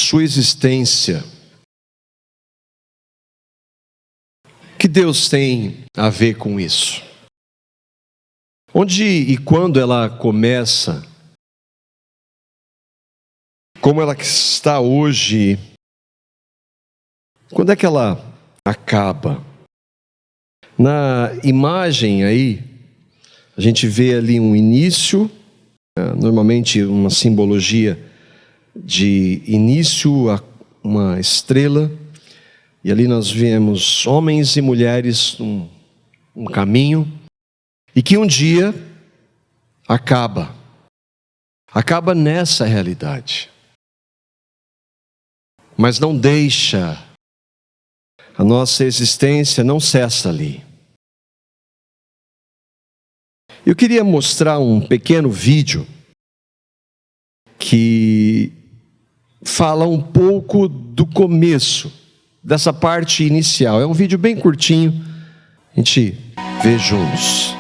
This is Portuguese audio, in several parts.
sua existência. O que Deus tem a ver com isso? Onde e quando ela começa? Como ela está hoje? Quando é que ela acaba? Na imagem aí, a gente vê ali um início, normalmente uma simbologia de início a uma estrela, e ali nós vemos homens e mulheres um caminho, e que um dia acaba nessa realidade, mas não deixa, a nossa existência não cessa ali. Eu queria mostrar um pequeno vídeo que fala um pouco do começo, dessa parte inicial. É um vídeo bem curtinho, a gente vê juntos.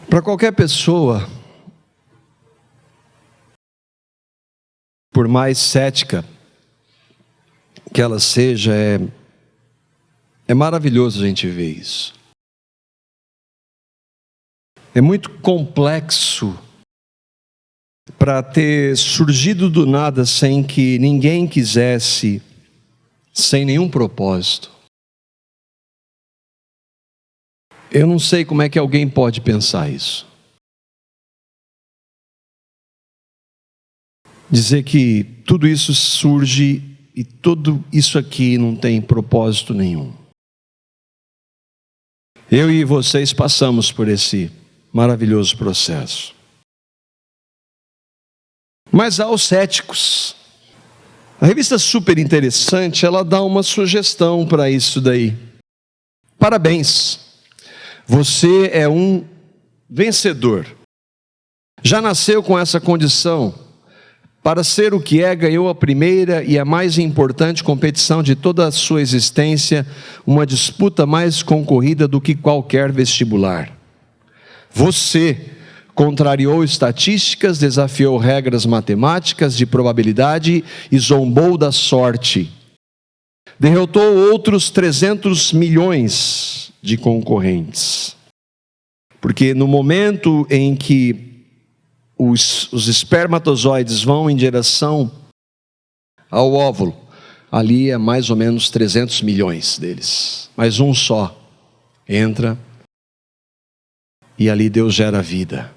Para qualquer pessoa, por mais cética que ela seja, é maravilhoso a gente ver isso. É muito complexo para ter surgido do nada sem que ninguém quisesse, sem nenhum propósito. Eu não sei como é que alguém pode pensar isso. Dizer que tudo isso surge e tudo isso aqui não tem propósito nenhum. Eu e vocês passamos por esse maravilhoso processo. Mas há os céticos. A revista Super Interessante, ela dá uma sugestão para isso daí. Parabéns, você é um vencedor. Já nasceu com essa condição. Para ser o que é, ganhou a primeira e a mais importante competição de toda a sua existência, uma disputa mais concorrida do que qualquer vestibular. Você contrariou estatísticas, desafiou regras matemáticas de probabilidade e zombou da sorte. Derrotou outros 300 milhões de concorrentes. Porque no momento em que os espermatozoides vão em direção ao óvulo, ali é mais ou menos 300 milhões deles. Mas um só entra e ali Deus gera vida.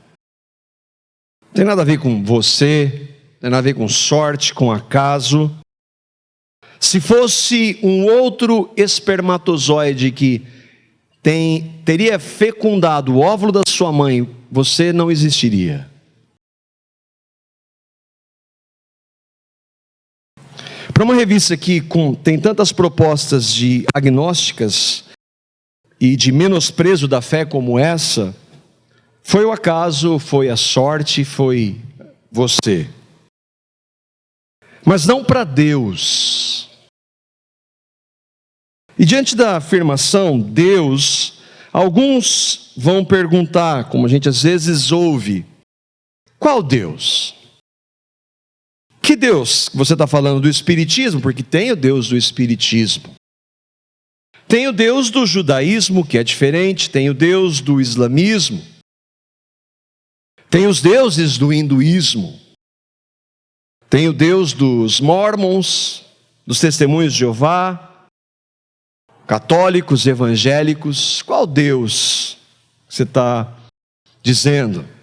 Não tem nada a ver com você, não tem nada a ver com sorte, com acaso. Se fosse um outro espermatozoide que teria fecundado o óvulo da sua mãe, você não existiria. Para uma revista que tem tantas propostas de agnósticas e de menosprezo da fé como essa, foi o acaso, foi a sorte, foi você. Mas não para Deus. E diante da afirmação Deus, alguns vão perguntar, como a gente às vezes ouve, qual Deus? Que Deus? Você está falando do Espiritismo? Porque tem o Deus do Espiritismo. Tem o Deus do judaísmo, que é diferente. Tem o Deus do islamismo. Tem os deuses do hinduísmo. Tem o Deus dos mormons, dos testemunhos de Jeová, católicos, evangélicos. Qual Deus você está dizendo?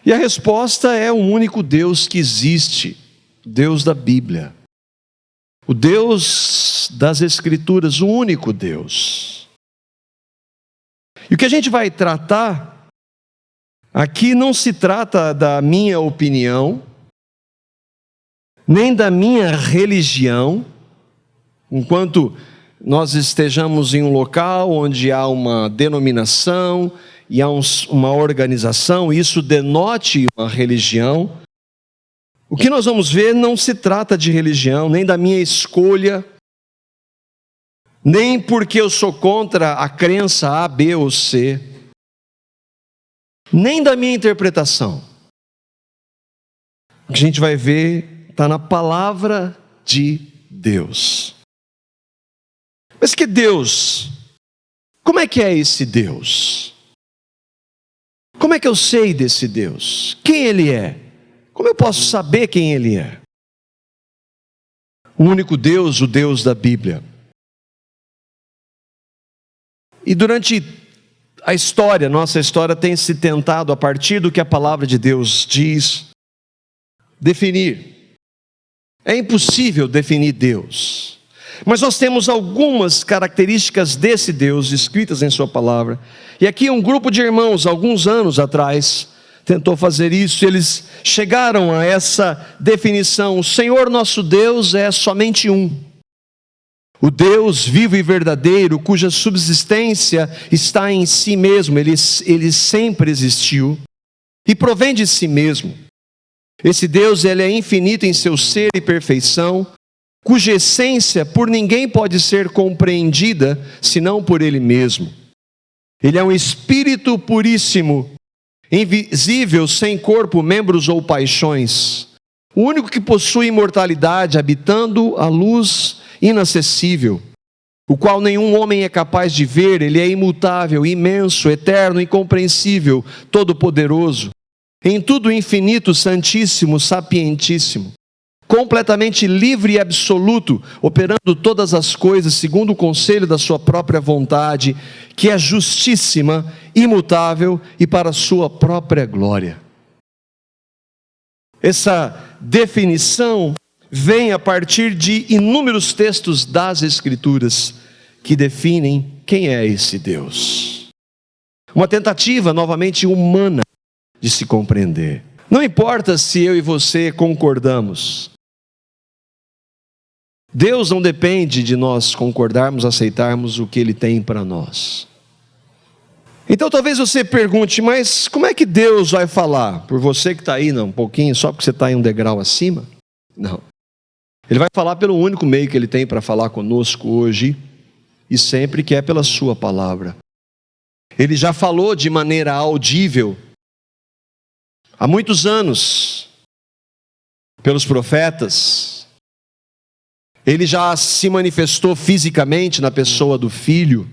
E a resposta é o único Deus que existe, Deus da Bíblia. O Deus das Escrituras, o único Deus. E o que a gente vai tratar aqui não se trata da minha opinião, nem da minha religião, enquanto nós estejamos em um local onde há uma denominação e há uma organização, isso denote uma religião. O que nós vamos ver não se trata de religião, nem da minha escolha, nem porque eu sou contra a crença A, B ou C, nem da minha interpretação. O que a gente vai ver está na palavra de Deus. Mas que Deus? Como é que é esse Deus? Como é que eu sei desse Deus? Quem Ele é? Como eu posso saber quem Ele é? O único Deus, o Deus da Bíblia. E durante a história, nossa história tem se tentado, a partir do que a palavra de Deus diz, definir. É impossível definir Deus. Mas nós temos algumas características desse Deus escritas em sua palavra. E aqui um grupo de irmãos, alguns anos atrás, tentou fazer isso. Eles chegaram a essa definição: o Senhor nosso Deus é somente um. O Deus vivo e verdadeiro, cuja subsistência está em si mesmo, ele sempre existiu e provém de si mesmo. Esse Deus, ele é infinito em seu ser e perfeição, cuja essência por ninguém pode ser compreendida, senão por Ele mesmo. Ele é um Espírito puríssimo, invisível, sem corpo, membros ou paixões. O único que possui imortalidade, habitando a luz inacessível, o qual nenhum homem é capaz de ver. Ele é imutável, imenso, eterno, incompreensível, todo-poderoso, em tudo infinito, santíssimo, sapientíssimo, completamente livre e absoluto, operando todas as coisas segundo o conselho da sua própria vontade, que é justíssima, imutável e para a sua própria glória. Essa definição vem a partir de inúmeros textos das Escrituras que definem quem é esse Deus. Uma tentativa novamente humana de se compreender. Não importa se eu e você concordamos. Deus não depende de nós concordarmos, aceitarmos o que Ele tem para nós. Então talvez você pergunte, mas como é que Deus vai falar? Por você que está aí um pouquinho, só porque você está em um degrau acima? Não. Ele vai falar pelo único meio que Ele tem para falar conosco hoje e sempre, que é pela sua palavra. Ele já falou de maneira audível há muitos anos, pelos profetas. Ele já se manifestou fisicamente na pessoa do Filho.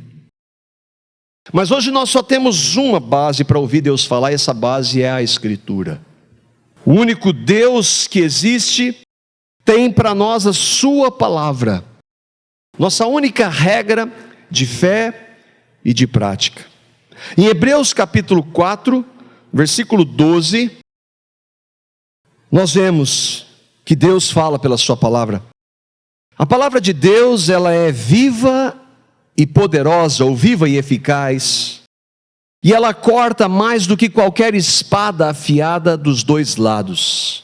Mas hoje nós só temos uma base para ouvir Deus falar, e essa base é a Escritura. O único Deus que existe tem para nós a sua palavra. Nossa única regra de fé e de prática. Em Hebreus capítulo 4, versículo 12, nós vemos que Deus fala pela sua palavra. A palavra de Deus, ela é viva e poderosa, ou viva e eficaz, e ela corta mais do que qualquer espada afiada dos dois lados.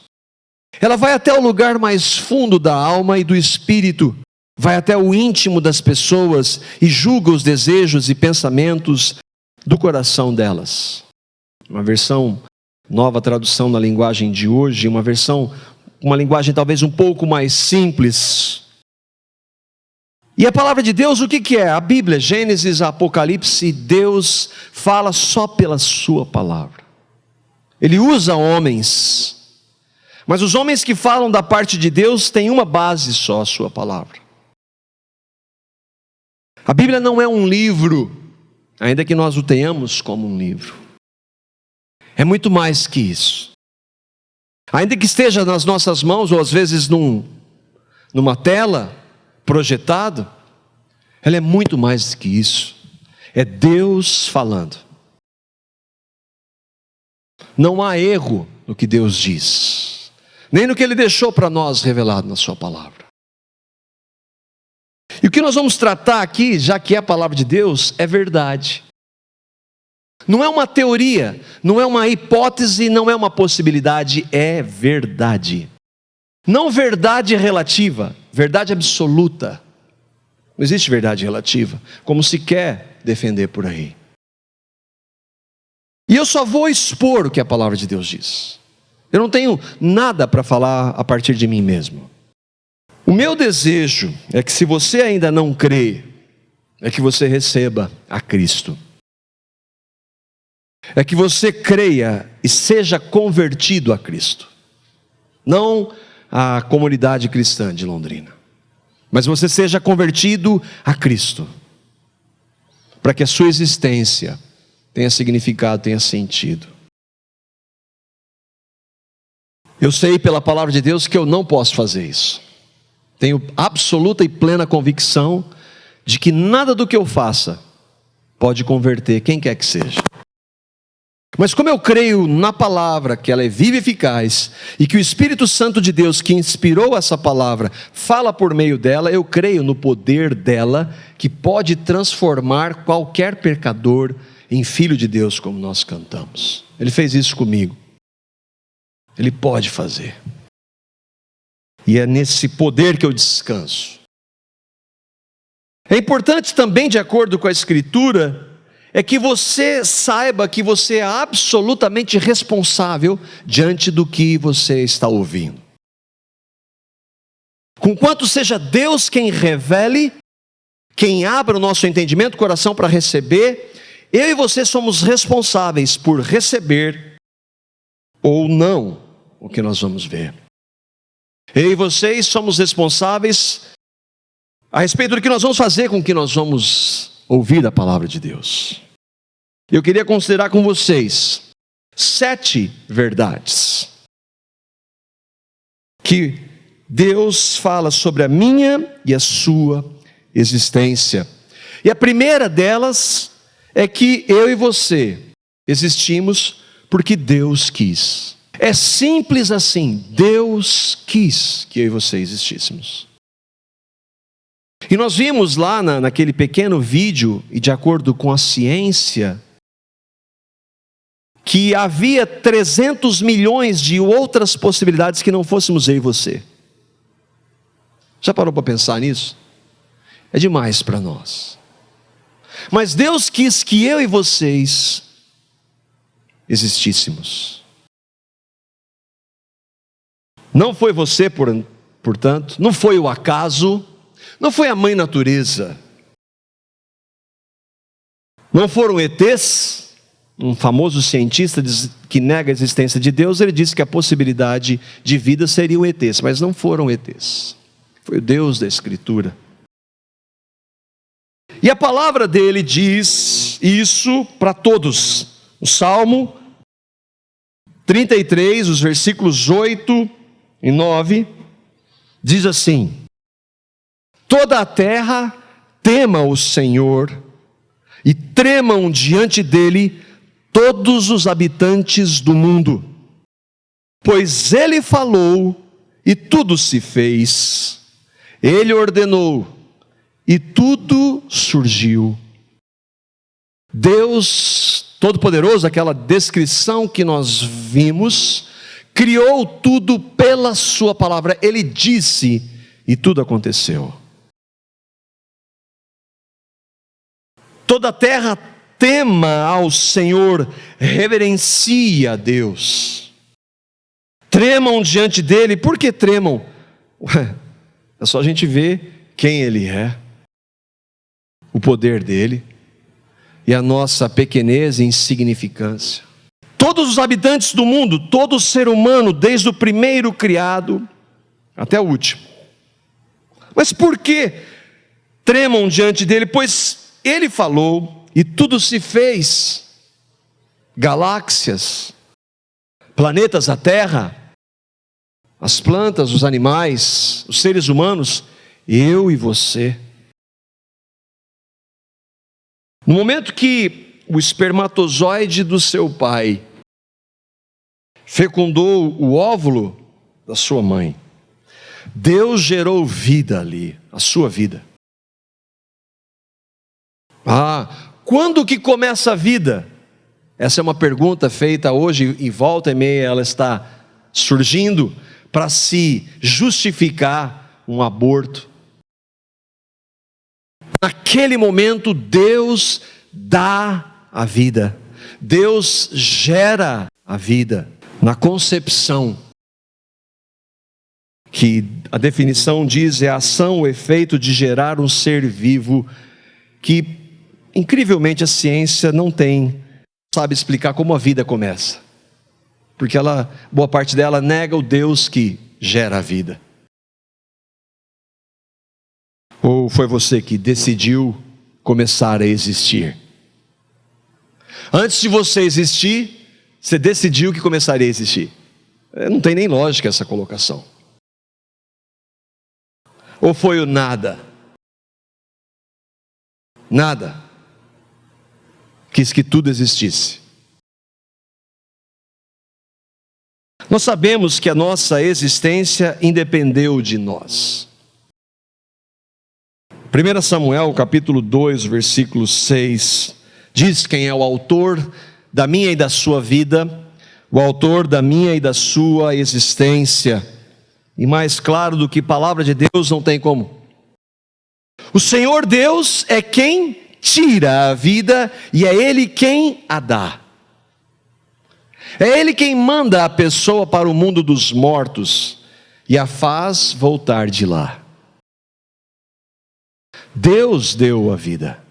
Ela vai até o lugar mais fundo da alma e do espírito, vai até o íntimo das pessoas e julga os desejos e pensamentos do coração delas. Uma versão, nova tradução na linguagem de hoje, uma linguagem talvez um pouco mais simples. E a palavra de Deus, o que é? A Bíblia, Gênesis, Apocalipse, Deus fala só pela sua palavra. Ele usa homens, mas os homens que falam da parte de Deus têm uma base só, a sua palavra. A Bíblia não é um livro, ainda que nós o tenhamos como um livro. É muito mais que isso. Ainda que esteja nas nossas mãos, ou às vezes numa tela, projetado, ela é muito mais do que isso. É Deus falando. Não há erro no que Deus diz, nem no que Ele deixou para nós revelado na sua palavra. E o que nós vamos tratar aqui, já que é a palavra de Deus, é verdade. Não é uma teoria, não é uma hipótese, não é uma possibilidade, é verdade. Não verdade relativa, verdade absoluta. Não existe verdade relativa, como se quer defender por aí. E eu só vou expor o que a palavra de Deus diz. Eu não tenho nada para falar a partir de mim mesmo. O meu desejo é que, se você ainda não crê, é que você receba a Cristo. É que você creia e seja convertido a Cristo. Não a comunidade cristã de Londrina, mas você seja convertido a Cristo, para que a sua existência tenha significado, tenha sentido. Eu sei pela palavra de Deus que eu não posso fazer isso. Tenho absoluta e plena convicção de que nada do que eu faça pode converter quem quer que seja. Mas como eu creio na palavra, que ela é viva e eficaz, e que o Espírito Santo de Deus, que inspirou essa palavra, fala por meio dela, eu creio no poder dela, que pode transformar qualquer pecador em filho de Deus, como nós cantamos. Ele fez isso comigo. Ele pode fazer. E é nesse poder que eu descanso. É importante também, de acordo com a Escritura, é que você saiba que você é absolutamente responsável diante do que você está ouvindo. Conquanto seja Deus quem revele, quem abra o nosso entendimento, coração para receber, eu e você somos responsáveis por receber ou não o que nós vamos ver. Eu e vocês somos responsáveis a respeito do que nós vamos fazer com o que nós vamos ouvir da palavra de Deus. Eu queria considerar com vocês 7 verdades que Deus fala sobre a minha e a sua existência. E a primeira delas é que eu e você existimos porque Deus quis. É simples assim, Deus quis que eu e você existíssemos. E nós vimos lá naquele pequeno vídeo, e de acordo com a ciência, que havia 300 milhões de outras possibilidades que não fôssemos eu e você. Já parou para pensar nisso? É demais para nós. Mas Deus quis que eu e vocês existíssemos. Não foi você, portanto, não foi o acaso, não foi a mãe natureza, não foram ETs. Um famoso cientista que nega a existência de Deus, ele disse que a possibilidade de vida seriam ETs, mas não foram ETs. Foi o Deus da Escritura. E a palavra dele diz isso para todos. O Salmo 33, os versículos 8 e 9, diz assim: toda a terra tema o Senhor, e tremam diante dele todos os habitantes do mundo, pois ele falou e tudo se fez, ele ordenou e tudo surgiu. Deus Todo-Poderoso, aquela descrição que nós vimos, criou tudo pela sua palavra. Ele disse e tudo aconteceu. Toda a terra tema ao Senhor, reverencia a Deus. Tremam diante dele. Por que tremam? É só a gente ver quem ele é, o poder dele e a nossa pequenez e insignificância. Todos os habitantes do mundo, todo ser humano, desde o primeiro criado até o último. Mas por que tremam diante dele? Pois ele falou e tudo se fez. Galáxias, planetas da Terra, as plantas, os animais, os seres humanos, eu e você. No momento que o espermatozoide do seu pai fecundou o óvulo da sua mãe, Deus gerou vida ali, a sua vida. Quando que começa a vida? Essa é uma pergunta feita hoje, e volta e meia ela está surgindo para se justificar um aborto. Naquele momento Deus dá a vida, Deus gera a vida na concepção, que a definição diz é a ação, o efeito de gerar um ser vivo, que incrivelmente a ciência não sabe explicar como a vida começa, porque boa parte dela nega o Deus que gera a vida. Ou foi você que decidiu começar a existir? Antes de você existir, você decidiu que começaria a existir. Não tem nem lógica essa colocação. Ou foi o nada? Nada quis que tudo existisse. Nós sabemos que a nossa existência independeu de nós. 1 Samuel capítulo 2, versículo 6, diz quem é o autor da minha e da sua vida, o autor da minha e da sua existência. E mais claro do que palavra de Deus não tem como. O Senhor Deus é quem tira a vida e é Ele quem a dá. É Ele quem manda a pessoa para o mundo dos mortos e a faz voltar de lá. Deus deu a vida,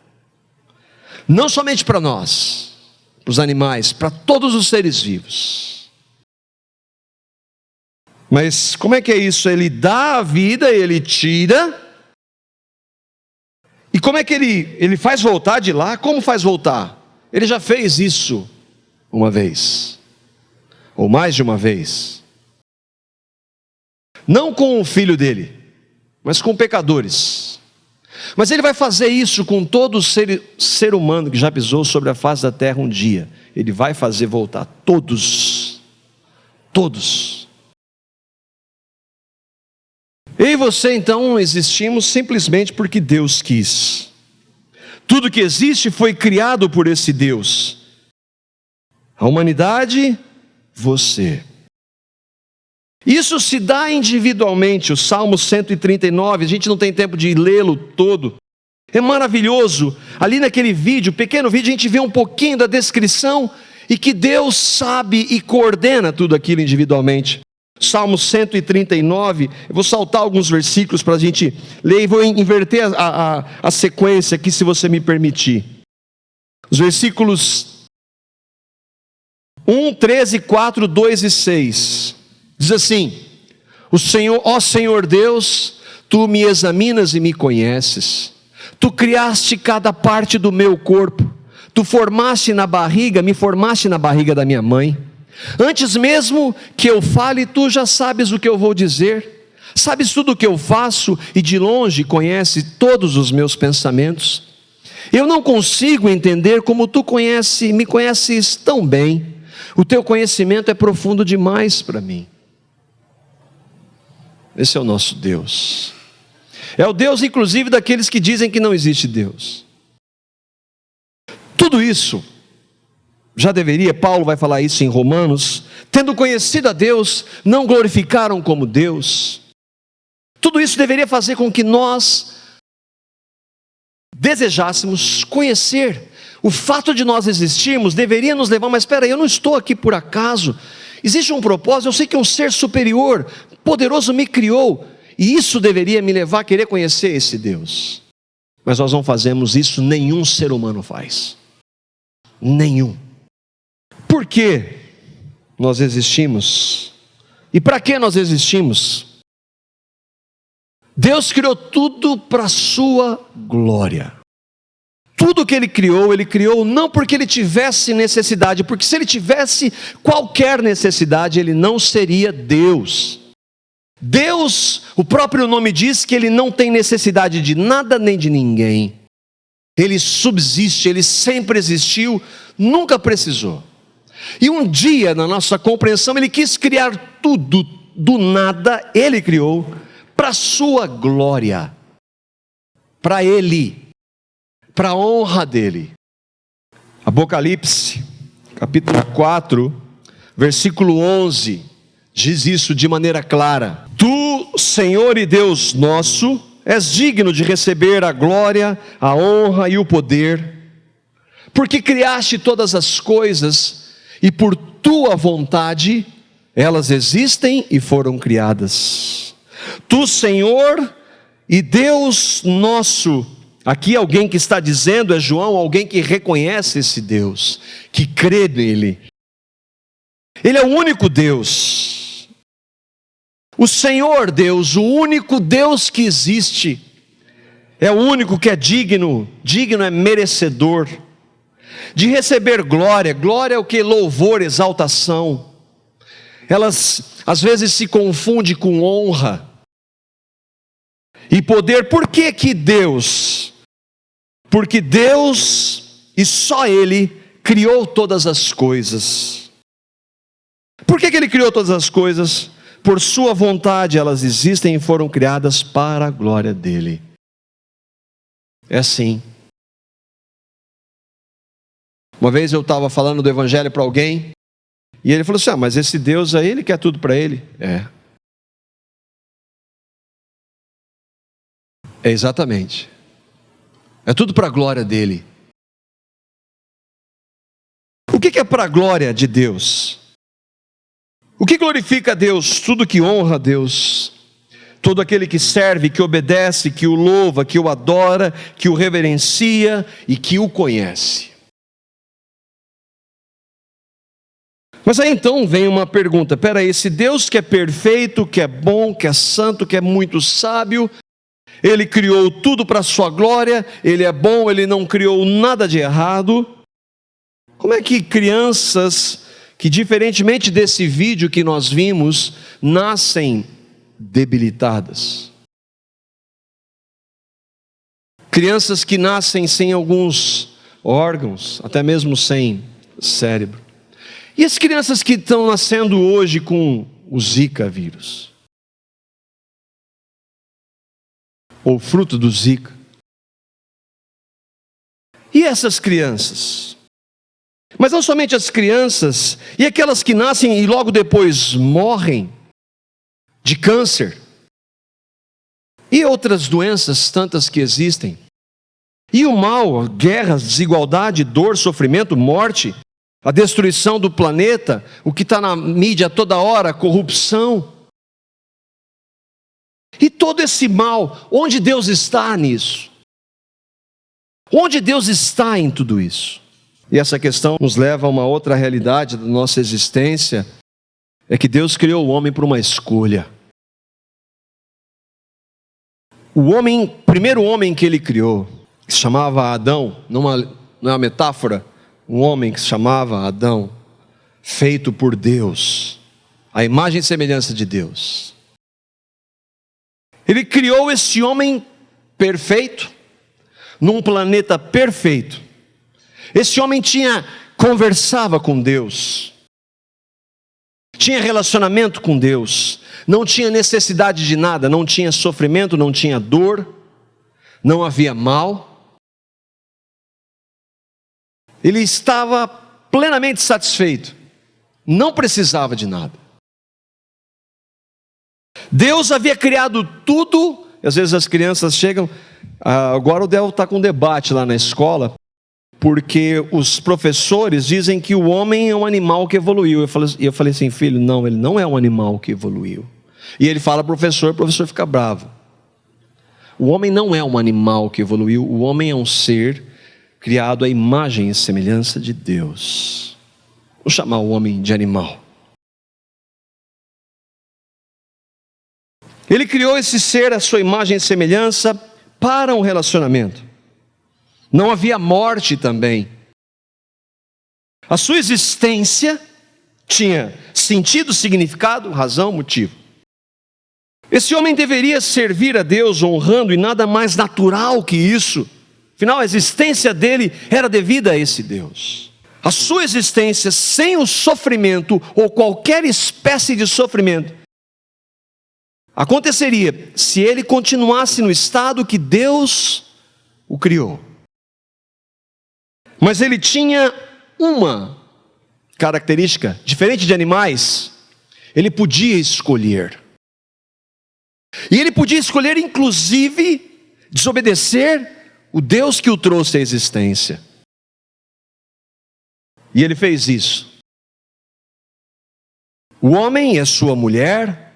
não somente para nós, para os animais, para todos os seres vivos. Mas como é que é isso? Ele dá a vida, Ele tira. E como é que Ele faz voltar de lá? Como faz voltar? Ele já fez isso uma vez, ou mais de uma vez. Não com o filho dele, mas com pecadores. Mas Ele vai fazer isso com todo ser humano que já pisou sobre a face da terra um dia. Ele vai fazer voltar todos. Todos. Eu e e você então existimos simplesmente porque Deus quis. Tudo que existe foi criado por esse Deus. A humanidade, você. Isso se dá individualmente. O Salmo 139, a gente não tem tempo de lê-lo todo. É maravilhoso. Ali naquele vídeo, pequeno vídeo, a gente vê um pouquinho da descrição e que Deus sabe e coordena tudo aquilo individualmente. Salmo 139, eu vou saltar alguns versículos para a gente ler e vou inverter a sequência aqui, se você me permitir. Os versículos 1, 13, 4, 2 e 6. Diz assim: o Senhor, ó Senhor Deus, Tu me examinas e me conheces. Tu criaste cada parte do meu corpo. Tu me formaste na barriga da minha mãe. Antes mesmo que eu fale, Tu já sabes o que eu vou dizer. Sabes tudo o que eu faço e de longe conhece todos os meus pensamentos. Eu não consigo entender como Tu me conheces tão bem. O Teu conhecimento é profundo demais para mim. Esse é o nosso Deus. É o Deus, inclusive, daqueles que dizem que não existe Deus. Tudo isso já deveria, Paulo vai falar isso em Romanos, tendo conhecido a Deus, não glorificaram como Deus. Tudo isso deveria fazer com que nós desejássemos conhecer. O fato de nós existirmos deveria nos levar, mas espera aí, eu não estou aqui por acaso. Existe um propósito, eu sei que um ser superior, poderoso me criou, e isso deveria me levar a querer conhecer esse Deus. Mas nós não fazemos isso, nenhum ser humano faz. Nenhum. Por que nós existimos? E para que nós existimos? Deus criou tudo para a sua glória. Tudo que Ele criou não porque Ele tivesse necessidade, porque se Ele tivesse qualquer necessidade, Ele não seria Deus. Deus, o próprio nome diz que Ele não tem necessidade de nada nem de ninguém. Ele subsiste, Ele sempre existiu, nunca precisou. E um dia, na nossa compreensão, Ele quis criar tudo, do nada, Ele criou, para a sua glória, para Ele, para a honra dEle. Apocalipse, capítulo 4, versículo 11, diz isso de maneira clara: Tu, Senhor e Deus nosso, és digno de receber a glória, a honra e o poder, porque criaste todas as coisas, e por Tua vontade, elas existem e foram criadas. Tu, Senhor e Deus nosso. Aqui alguém que está dizendo é João, alguém que reconhece esse Deus, que crê nele. Ele é o único Deus. O Senhor Deus, o único Deus que existe, é o único que é digno é merecedor de receber glória. Glória é o que? Louvor, exaltação. Elas às vezes se confundem com honra e poder. Por que que Deus? Porque Deus, e só Ele, criou todas as coisas. Por que que Ele criou todas as coisas? Por sua vontade elas existem e foram criadas para a glória dEle. É assim. Uma vez eu estava falando do Evangelho para alguém, e ele falou assim: mas esse Deus aí, Ele quer tudo para Ele. É exatamente. É tudo para a glória dEle. O que é para a glória de Deus? O que glorifica a Deus? Tudo que honra a Deus. Todo aquele que serve, que obedece, que o louva, que o adora, que o reverencia e que o conhece. Mas aí então vem uma pergunta: espera aí, esse Deus que é perfeito, que é bom, que é santo, que é muito sábio, Ele criou tudo para a sua glória, Ele é bom, Ele não criou nada de errado. Como é que crianças que, diferentemente desse vídeo que nós vimos, nascem debilitadas? Crianças que nascem sem alguns órgãos, até mesmo sem cérebro. E as crianças que estão nascendo hoje com o Zika vírus? ou fruto do Zika. E essas crianças? Mas não somente as crianças, e aquelas que nascem e logo depois morrem de câncer, e outras doenças tantas que existem. E o mal, guerras, desigualdade, dor, sofrimento, morte, a destruição do planeta, o que está na mídia toda hora, corrupção. E todo esse mal, onde Deus está nisso? Onde Deus está em tudo isso? E essa questão nos leva a uma outra realidade da nossa existência, é que Deus criou o homem para uma escolha. O primeiro homem que ele criou, que se chamava Adão, não é uma metáfora, um homem que se chamava Adão, feito por Deus, a imagem e semelhança de Deus. Ele criou esse homem perfeito, num planeta perfeito. Esse homem conversava com Deus, tinha relacionamento com Deus, não tinha necessidade de nada, não tinha sofrimento, não tinha dor, não havia mal. Ele estava plenamente satisfeito, não precisava de nada. Deus havia criado tudo, e às vezes as crianças chegam, agora o Del está com um debate lá na escola, porque os professores dizem que o homem é um animal que evoluiu. Eu falei assim, filho, não, ele não é um animal que evoluiu. E ele fala professor, o professor fica bravo. O homem não é um animal que evoluiu, o homem é um ser criado à imagem e semelhança de Deus. Vou chamar o homem de animal. Ele criou esse ser à sua imagem e semelhança para um relacionamento. Não havia morte também. A sua existência tinha sentido, significado, razão, motivo. Esse homem deveria servir a Deus honrando, e nada mais natural que isso. Afinal, a existência dele era devida a esse Deus. A sua existência sem o sofrimento, ou qualquer espécie de sofrimento, aconteceria se ele continuasse no estado que Deus o criou. Mas ele tinha uma característica, diferente de animais, ele podia escolher. E ele podia escolher, inclusive, desobedecer o Deus que o trouxe à existência. E ele fez isso. O homem e a sua mulher,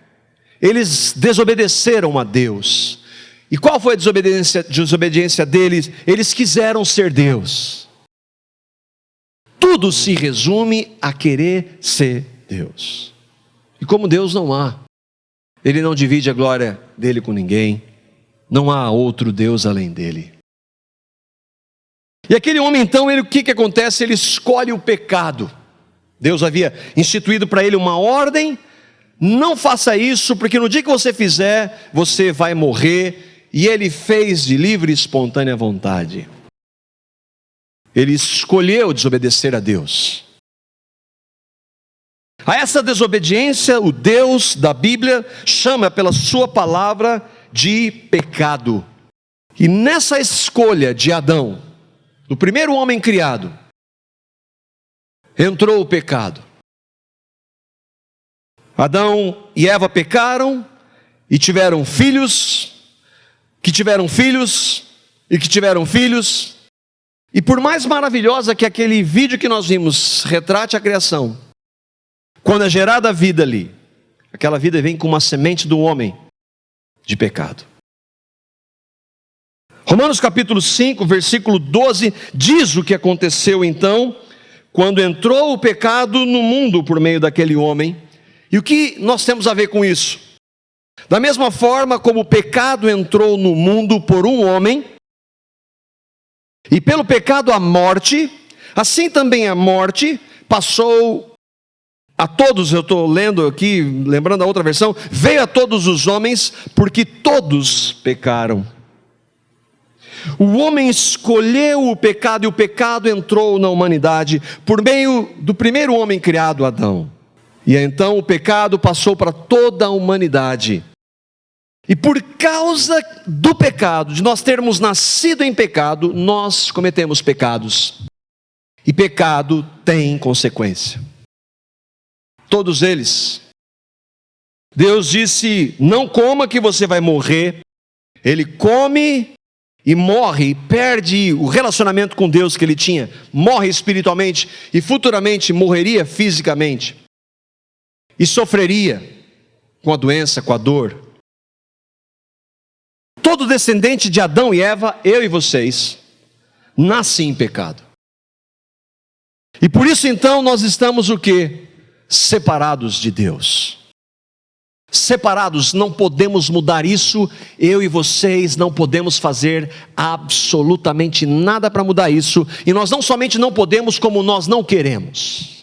eles desobedeceram a Deus. E qual foi a desobediência deles? Eles quiseram ser Deus. Tudo se resume a querer ser Deus. E como Deus não há, Ele não divide a glória dele com ninguém, não há outro Deus além dele. E aquele homem então, o que acontece? Ele escolhe o pecado. Deus havia instituído para ele uma ordem: não faça isso, porque no dia que você fizer, você vai morrer. E ele fez de livre e espontânea vontade. Ele escolheu desobedecer a Deus. A essa desobediência, o Deus da Bíblia chama pela sua palavra de pecado. E nessa escolha de Adão, do primeiro homem criado, entrou o pecado. Adão e Eva pecaram e tiveram filhos, que tiveram filhos e que tiveram filhos. E por mais maravilhosa que aquele vídeo que nós vimos retrate a criação, quando é gerada a vida ali, aquela vida vem com uma semente do homem de pecado. Romanos capítulo 5, versículo 12, diz o que aconteceu então, quando entrou o pecado no mundo por meio daquele homem. E o que nós temos a ver com isso? Da mesma forma como o pecado entrou no mundo por um homem, e pelo pecado a morte, assim também a morte passou a todos. Eu estou lendo aqui, lembrando a outra versão, veio a todos os homens, porque todos pecaram. O homem escolheu o pecado, e o pecado entrou na humanidade por meio do primeiro homem criado, Adão. E então o pecado passou para toda a humanidade. E por causa do pecado, de nós termos nascido em pecado, nós cometemos pecados. E pecado tem consequência. Todos eles. Deus disse: não coma que você vai morrer. Ele come e morre, perde o relacionamento com Deus que ele tinha, morre espiritualmente e futuramente morreria fisicamente. E sofreria com a doença, com a dor. Todo descendente de Adão e Eva, eu e vocês, nasce em pecado. E por isso então nós estamos o quê? Separados de Deus. Separados, não podemos mudar isso, eu e vocês não podemos fazer absolutamente nada para mudar isso. E nós não somente não podemos, como nós não queremos.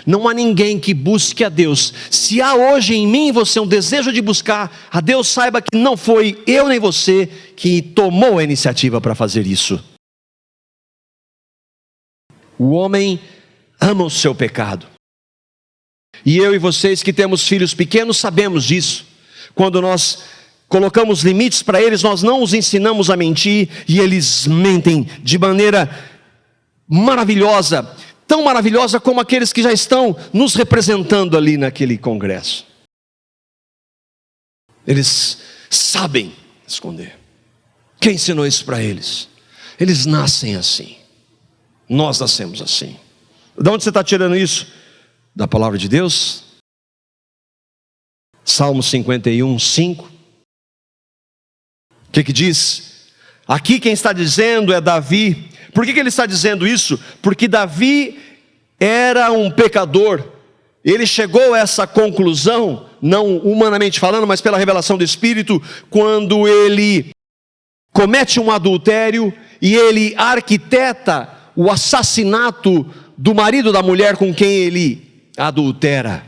Não há ninguém que busque a Deus. Se há hoje em mim e você um desejo de buscar a Deus, saiba que não foi eu nem você que tomou a iniciativa para fazer isso. O homem ama o seu pecado. E eu e vocês que temos filhos pequenos sabemos disso. Quando nós colocamos limites para eles, nós não os ensinamos a mentir e eles mentem de maneira maravilhosa. Tão maravilhosa como aqueles que já estão nos representando ali naquele congresso. Eles sabem esconder. Quem ensinou isso para eles? Eles nascem assim. Nós nascemos assim. De onde você está tirando isso? Da palavra de Deus? Salmo 51, 5. O que diz? Aqui quem está dizendo é Davi. Por que ele está dizendo isso? Porque Davi era um pecador. Ele chegou a essa conclusão, não humanamente falando, mas pela revelação do Espírito, quando ele comete um adultério e ele arquiteta o assassinato do marido da mulher com quem ele adultera.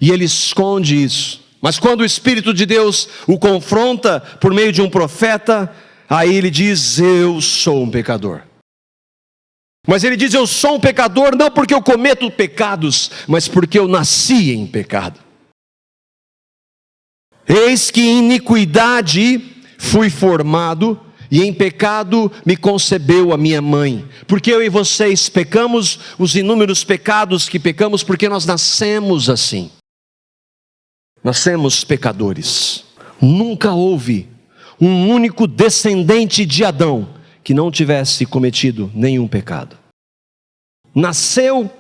E ele esconde isso. Mas quando o Espírito de Deus o confronta por meio de um profeta, aí ele diz: eu sou um pecador. Mas ele diz: eu sou um pecador não porque eu cometo pecados, mas porque eu nasci em pecado. Eis que em iniquidade fui formado, e em pecado me concebeu a minha mãe. Porque eu e vocês pecamos os inúmeros pecados que pecamos, porque nós nascemos assim. Nascemos pecadores. Nunca houve um único descendente de Adão que não tivesse cometido nenhum pecado. Nasceu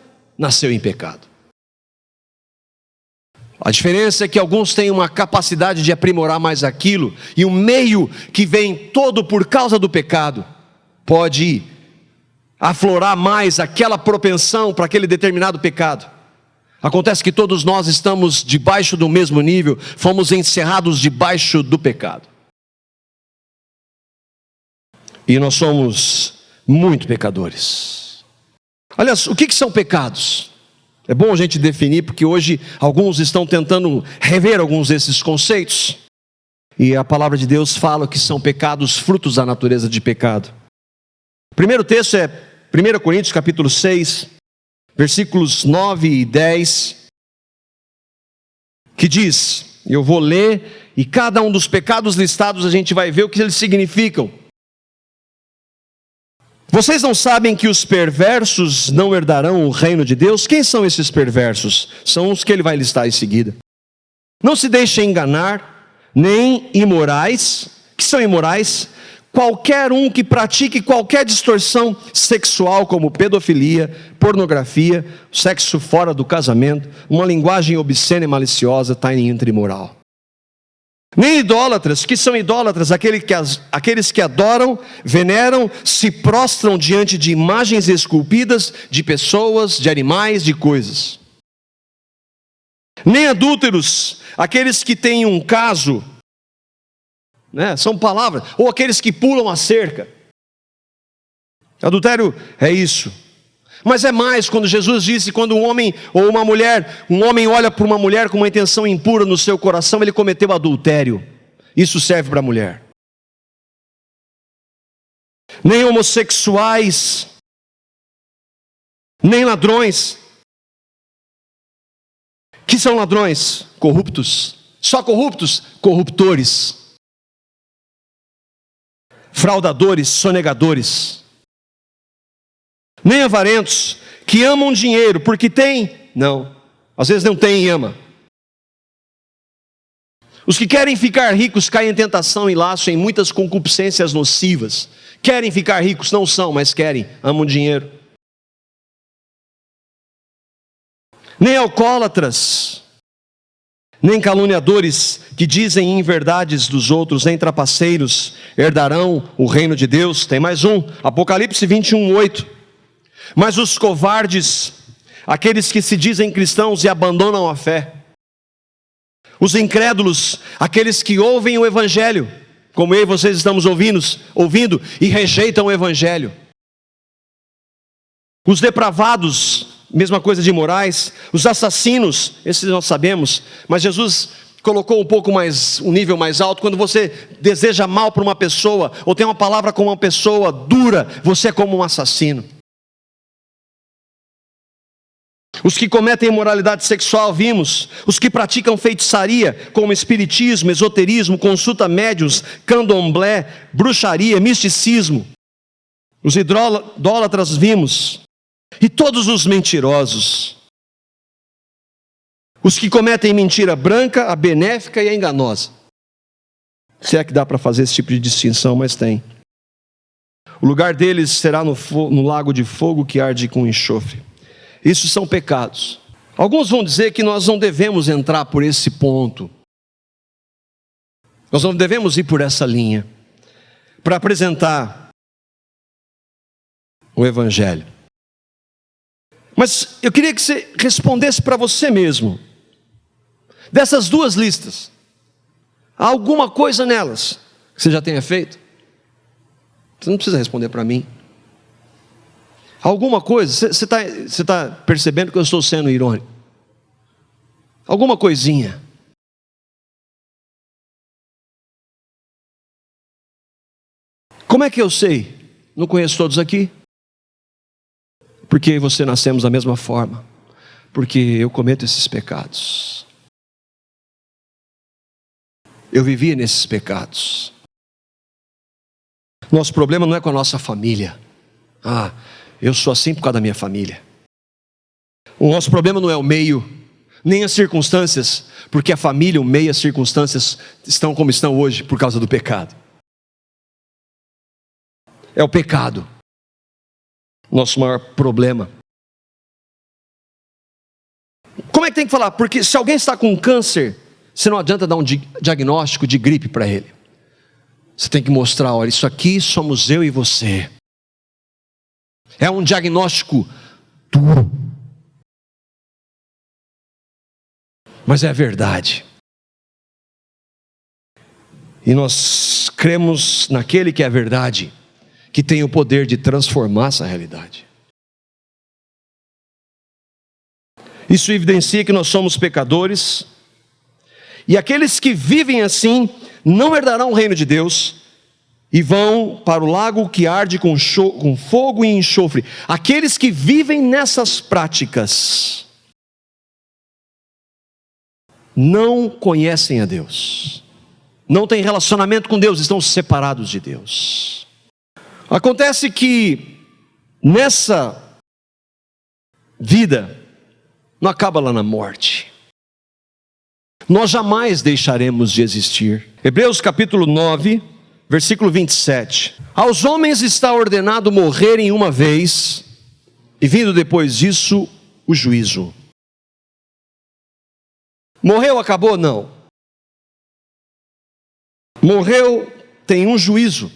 em pecado. A diferença é que alguns têm uma capacidade de aprimorar mais aquilo, e o meio que vem todo por causa do pecado pode aflorar mais aquela propensão para aquele determinado pecado. Acontece que todos nós estamos debaixo do mesmo nível, fomos encerrados debaixo do pecado. E nós somos muito pecadores. Aliás, o que são pecados? É bom a gente definir, porque hoje alguns estão tentando rever alguns desses conceitos. E a palavra de Deus fala que são pecados frutos da natureza de pecado. O primeiro texto é 1 Coríntios capítulo 6, versículos 9 e 10, que diz, eu vou ler, e cada um dos pecados listados a gente vai ver o que eles significam. Vocês não sabem que os perversos não herdarão o reino de Deus? Quem são esses perversos? São os que ele vai listar em seguida. Não se deixem enganar, nem imorais. Que são imorais? Qualquer um que pratique qualquer distorção sexual, como pedofilia, pornografia, sexo fora do casamento, uma linguagem obscena e maliciosa, está entre imoral. Nem idólatras. Que são idólatras? Aqueles que adoram, veneram, se prostram diante de imagens esculpidas de pessoas, de animais, de coisas. Nem adúlteros, aqueles que têm um caso, né, são palavras, ou aqueles que pulam a cerca. Adultério é isso. Mas é mais, quando Jesus disse, quando um homem ou uma mulher, um homem olha para uma mulher com uma intenção impura no seu coração, ele cometeu adultério. Isso serve para a mulher. Nem homossexuais, nem ladrões. Que são ladrões? Corruptos, Só corruptos? Corruptores. Fraudadores, sonegadores. Nem avarentos, que amam dinheiro, porque tem? Não. Às vezes não tem e ama. Os que querem ficar ricos caem em tentação e laço em muitas concupiscências nocivas. Querem ficar ricos, não são, mas querem, amam dinheiro. Nem alcoólatras, nem caluniadores que dizem inverdades dos outros, nem trapaceiros herdarão o reino de Deus. Tem mais um, Apocalipse 21:8. Mas os covardes, aqueles que se dizem cristãos e abandonam a fé. Os incrédulos, aqueles que ouvem o evangelho, como eu e vocês estamos ouvindo e rejeitam o evangelho. Os depravados, mesma coisa de imorais. Os assassinos, esses nós sabemos, mas Jesus colocou um nível mais alto. Quando você deseja mal para uma pessoa, ou tem uma palavra com uma pessoa dura, você é como um assassino. Os que cometem imoralidade sexual, vimos. Os que praticam feitiçaria, como espiritismo, esoterismo, consulta médiuns, candomblé, bruxaria, misticismo. Os idólatras, vimos. E todos os mentirosos. Os que cometem mentira branca, a benéfica e a enganosa. Se é que dá para fazer esse tipo de distinção, mas tem. O lugar deles será no lago de fogo que arde com enxofre. Isso são pecados. Alguns vão dizer que nós não devemos entrar por esse ponto. Nós não devemos ir por essa linha para apresentar o evangelho. Mas eu queria que você respondesse para você mesmo. Dessas duas listas, há alguma coisa nelas que você já tenha feito? Você não precisa responder para mim. Alguma coisa, você está percebendo que eu estou sendo irônico? Alguma coisinha. Como é que eu sei? Não conheço todos aqui. Porque você nascemos da mesma forma. Porque eu cometo esses pecados. Eu vivia nesses pecados. Nosso problema não é com a nossa família. Eu sou assim por causa da minha família. O nosso problema não é o meio, nem as circunstâncias, porque a família, o meio e as circunstâncias estão como estão hoje por causa do pecado. É o pecado nosso maior problema. Como é que tem que falar? Porque se alguém está com câncer, você não adianta dar um diagnóstico de gripe para ele. Você tem que mostrar, olha, isso aqui somos eu e você. É um diagnóstico duro, mas é a verdade. E nós cremos naquele que é a verdade, que tem o poder de transformar essa realidade. Isso evidencia que nós somos pecadores, e aqueles que vivem assim não herdarão o reino de Deus, e vão para o lago que arde com fogo e enxofre. Aqueles que vivem nessas práticas não conhecem a Deus, não têm relacionamento com Deus, estão separados de Deus. Acontece que nessa vida não acaba lá na morte. Nós jamais deixaremos de existir. Hebreus capítulo 9, versículo 27. Aos homens está ordenado morrerem uma vez, e vindo depois disso o juízo. Morreu, acabou? Não. Morreu, tem um juízo.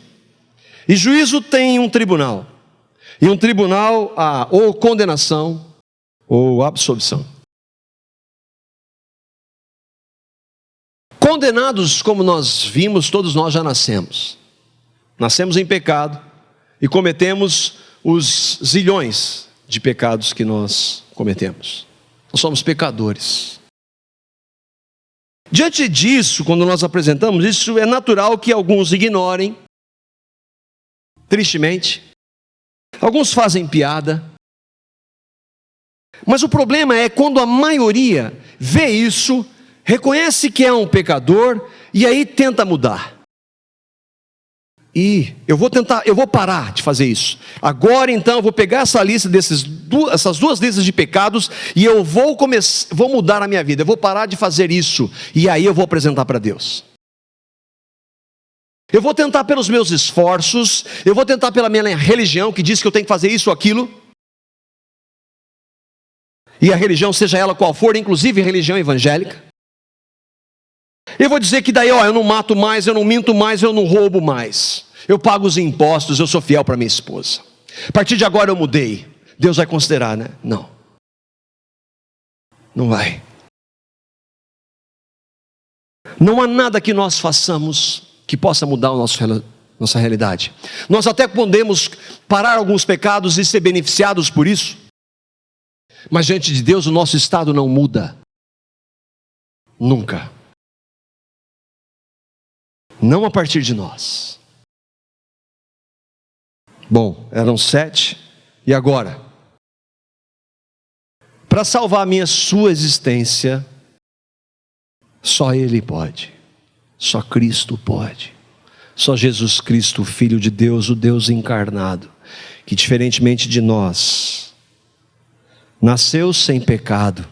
E juízo tem um tribunal. E um tribunal há ou condenação ou absolvição. Condenados, como nós vimos, todos nós já nascemos. Nascemos em pecado e cometemos os zilhões de pecados que nós cometemos. Nós somos pecadores. Diante disso, quando nós apresentamos isso, é natural que alguns ignorem, tristemente. Alguns fazem piada. Mas o problema é quando a maioria vê isso, reconhece que é um pecador e aí tenta mudar. E eu vou parar de fazer isso. Agora então eu vou pegar essa lista essas duas listas de pecados e eu vou mudar a minha vida. Eu vou parar de fazer isso e aí eu vou apresentar para Deus. Eu vou tentar pelos meus esforços, eu vou tentar pela minha religião que diz que eu tenho que fazer isso ou aquilo. E a religião, seja ela qual for, inclusive a religião evangélica. Eu vou dizer que daí, eu não mato mais, eu não minto mais, eu não roubo mais. Eu pago os impostos, eu sou fiel para minha esposa. A partir de agora eu mudei. Deus vai considerar, né? Não. Não vai. Não há nada que nós façamos que possa mudar nossa realidade. Nós até podemos parar alguns pecados e ser beneficiados por isso. Mas diante de Deus o nosso estado não muda. Nunca. Não a partir de nós. Bom, eram 7. E agora? Para salvar a sua existência, só Ele pode. Só Cristo pode. Só Jesus Cristo, o Filho de Deus, o Deus encarnado, que diferentemente de nós, nasceu sem pecado,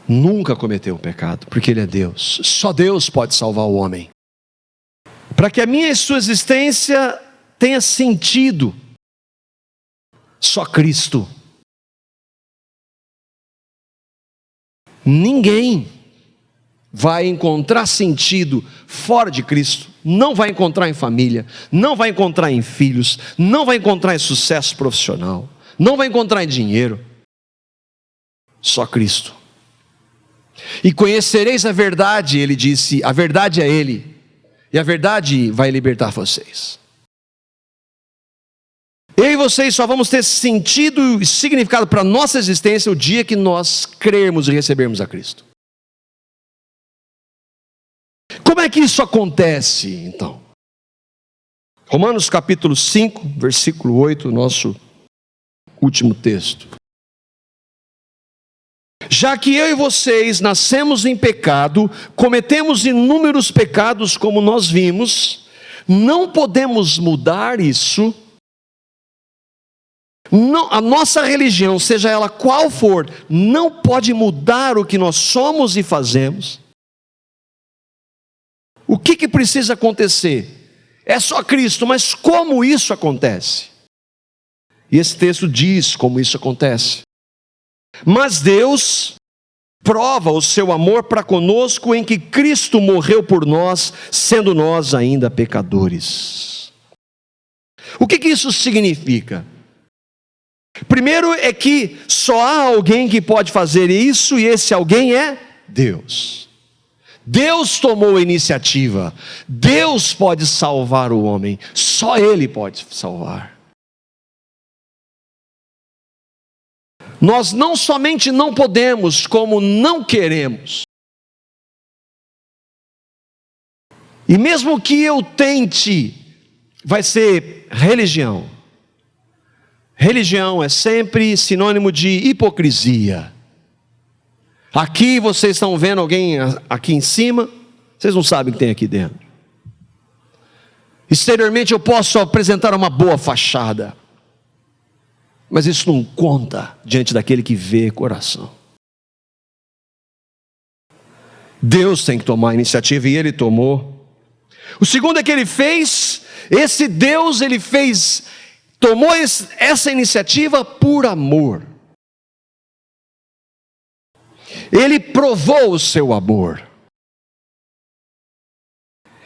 nunca cometeu pecado, porque Ele é Deus. Só Deus pode salvar o homem. Para que a minha e sua existência tenha sentido, só Cristo. Ninguém vai encontrar sentido fora de Cristo. Não vai encontrar em família, não vai encontrar em filhos, não vai encontrar em sucesso profissional, não vai encontrar em dinheiro. Só Cristo. E conhecereis a verdade, ele disse, a verdade é Ele, e a verdade vai libertar vocês. Eu e vocês só vamos ter sentido e significado para a nossa existência o dia que nós crermos e recebermos a Cristo. Como é que isso acontece, então? Romanos capítulo 5, versículo 8, nosso último texto. Já que eu e vocês nascemos em pecado, cometemos inúmeros pecados como nós vimos, não podemos mudar isso. Não, a nossa religião, seja ela qual for, não pode mudar o que nós somos e fazemos. O que precisa acontecer? É só Cristo, mas como isso acontece? E esse texto diz como isso acontece. Mas Deus prova o seu amor para conosco em que Cristo morreu por nós, sendo nós ainda pecadores. O que isso significa? Primeiro é que só há alguém que pode fazer isso, e esse alguém é Deus. Deus tomou a iniciativa. Deus pode salvar o homem. Só Ele pode salvar. Nós não somente não podemos, como não queremos. E mesmo que eu tente, vai ser religião. Religião é sempre sinônimo de hipocrisia. Aqui vocês estão vendo alguém aqui em cima, vocês não sabem o que tem aqui dentro. Exteriormente eu posso apresentar uma boa fachada, mas isso não conta diante daquele que vê coração. Deus tem que tomar a iniciativa e Ele tomou. O segundo é que Ele fez, esse Deus tomou essa iniciativa por amor. Ele provou o seu amor.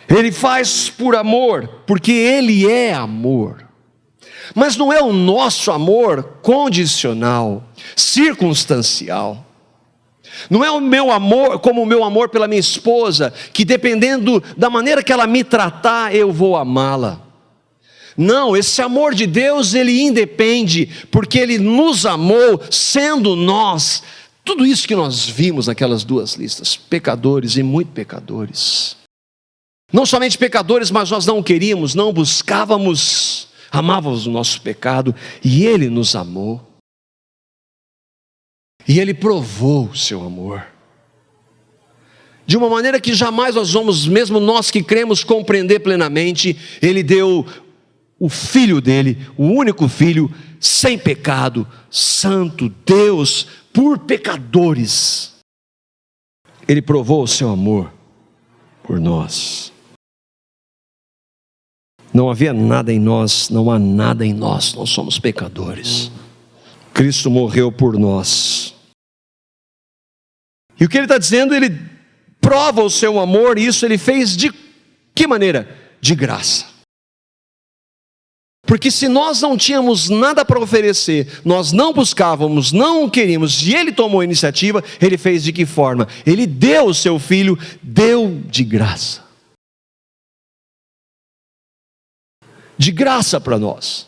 Ele faz por amor, porque Ele é amor. Mas não é o nosso amor condicional, circunstancial. Não é o meu amor como o meu amor pela minha esposa, que dependendo da maneira que ela me tratar, eu vou amá-la. Não, esse amor de Deus, ele independe, porque Ele nos amou, sendo nós, tudo isso que nós vimos naquelas duas listas, pecadores e muito pecadores. Não somente pecadores, mas nós não queríamos, não buscávamos, amávamos o nosso pecado, e Ele nos amou. E Ele provou o seu amor. De uma maneira que jamais nós vamos, mesmo nós que cremos, compreender plenamente. Ele deu o Filho dele, o único Filho, sem pecado, santo, Deus, por pecadores. Ele provou o seu amor por nós. Não havia nada em nós, não há nada em nós, nós somos pecadores. Cristo morreu por nós. E o que ele está dizendo, ele prova o seu amor, e isso ele fez de que maneira? De graça. Porque se nós não tínhamos nada para oferecer, nós não buscávamos, não queríamos, e ele tomou a iniciativa, ele fez de que forma? Ele deu o seu Filho, deu de graça. De graça para nós,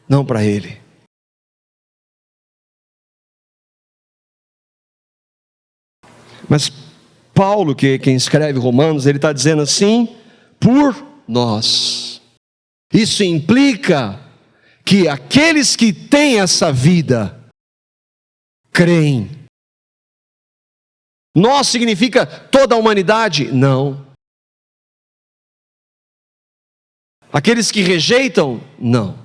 não para ele. Mas Paulo, que é quem escreve Romanos, ele está dizendo assim, por nós. Isso implica que aqueles que têm essa vida, creem. Nós significa toda a humanidade? Não. Aqueles que rejeitam? Não.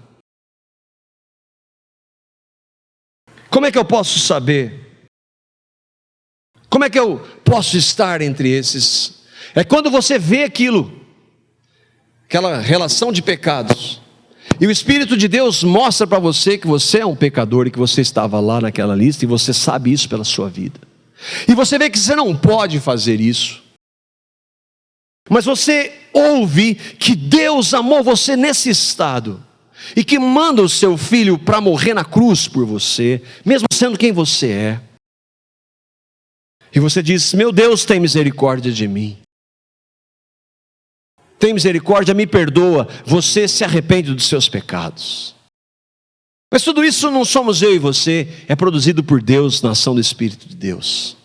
Como é que eu posso saber? Como é que eu posso estar entre esses? É quando você vê aquela relação de pecados, e o Espírito de Deus mostra para você que você é um pecador, e que você estava lá naquela lista, e você sabe isso pela sua vida, e você vê que você não pode fazer isso, mas você ouve que Deus amou você nesse estado, e que manda o seu Filho para morrer na cruz por você, mesmo sendo quem você é. E você diz, meu Deus, tem misericórdia de mim. Tem misericórdia, me perdoa. Você se arrepende dos seus pecados. Mas tudo isso não somos eu e você, é produzido por Deus na ação do Espírito de Deus.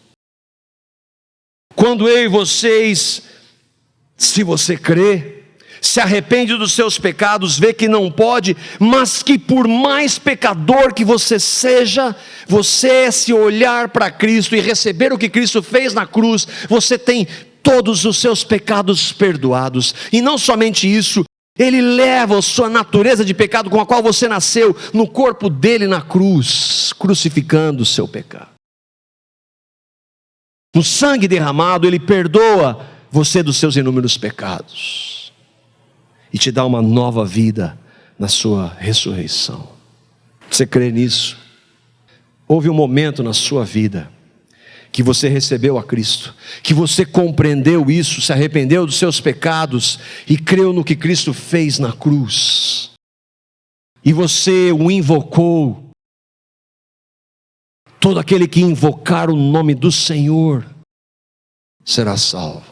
Quando eu e vocês, se você crê, se arrepende dos seus pecados, vê que não pode, mas que por mais pecador que você seja, você se olhar para Cristo e receber o que Cristo fez na cruz, você tem todos os seus pecados perdoados. E não somente isso, Ele leva a sua natureza de pecado com a qual você nasceu no corpo dele na cruz, crucificando o seu pecado. No sangue derramado, Ele perdoa você dos seus inúmeros pecados e te dá uma nova vida na sua ressurreição. Você crê nisso? Houve um momento na sua vida que você recebeu a Cristo, que você compreendeu isso, se arrependeu dos seus pecados e creu no que Cristo fez na cruz, e você o invocou. Todo aquele que invocar o nome do Senhor será salvo.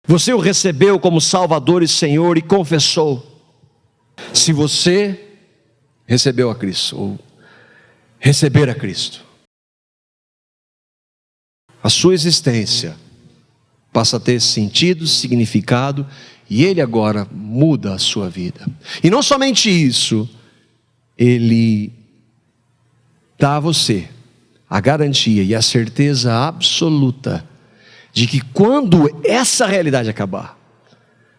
Você o recebeu como Salvador e Senhor e confessou. Se você recebeu a Cristo, ou receber a Cristo, a sua existência passa a ter sentido, significado, e Ele agora muda a sua vida. E não somente isso, Ele dá a você a garantia e a certeza absoluta de que quando essa realidade acabar,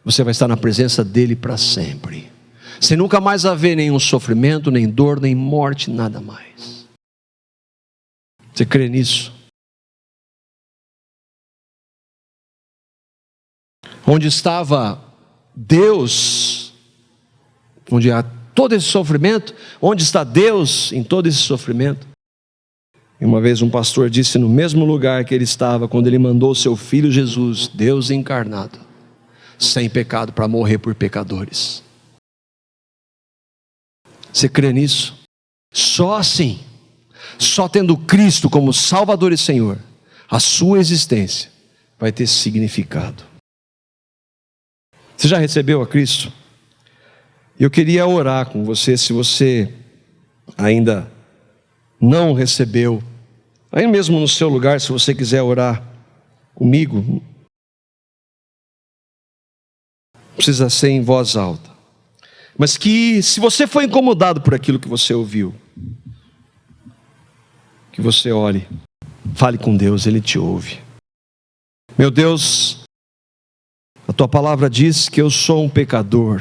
você vai estar na presença dEle para sempre. Você nunca mais vai ver nenhum sofrimento, nem dor, nem morte, nada mais. Você crê nisso? Onde estava Deus, onde há todo esse sofrimento, onde está Deus em todo esse sofrimento? E uma vez um pastor disse, no mesmo lugar que ele estava quando ele mandou seu filho Jesus, Deus encarnado, sem pecado, para morrer por pecadores. Você crê nisso? Só assim, só tendo Cristo como Salvador e Senhor, a sua existência vai ter significado. Você já recebeu a Cristo? Eu queria orar com você, se você ainda não recebeu, aí mesmo no seu lugar, se você quiser orar comigo, não precisa ser em voz alta, mas que se você foi incomodado por aquilo que você ouviu, que você ore. Fale com Deus, Ele te ouve. Meu Deus, a Tua palavra diz que eu sou um pecador.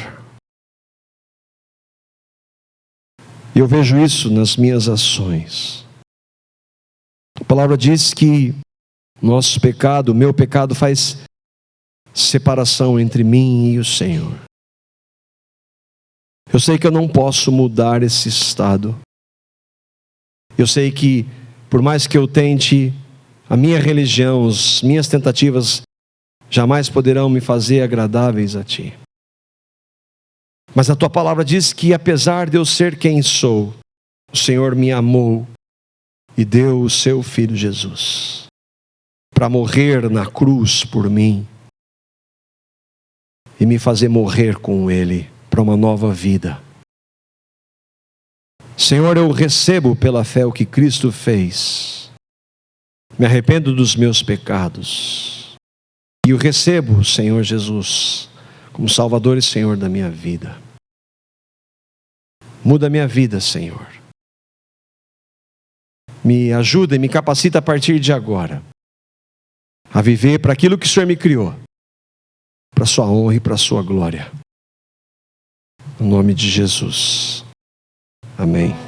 E eu vejo isso nas minhas ações. A palavra diz que nosso pecado, o meu pecado faz separação entre mim e o Senhor. Eu sei que eu não posso mudar esse estado. Eu sei que, por mais que eu tente, a minha religião, as minhas tentativas jamais poderão me fazer agradáveis a Ti. Mas a Tua palavra diz que, apesar de eu ser quem sou, o Senhor me amou e deu o Seu Filho Jesus para morrer na cruz por mim e me fazer morrer com Ele para uma nova vida. Senhor, eu recebo pela fé o que Cristo fez. Me arrependo dos meus pecados. E o recebo, Senhor Jesus, como Salvador e Senhor da minha vida. Muda a minha vida, Senhor. Me ajuda e me capacita a partir de agora a viver para aquilo que o Senhor me criou, para a sua honra e para a sua glória. No nome de Jesus. Amém.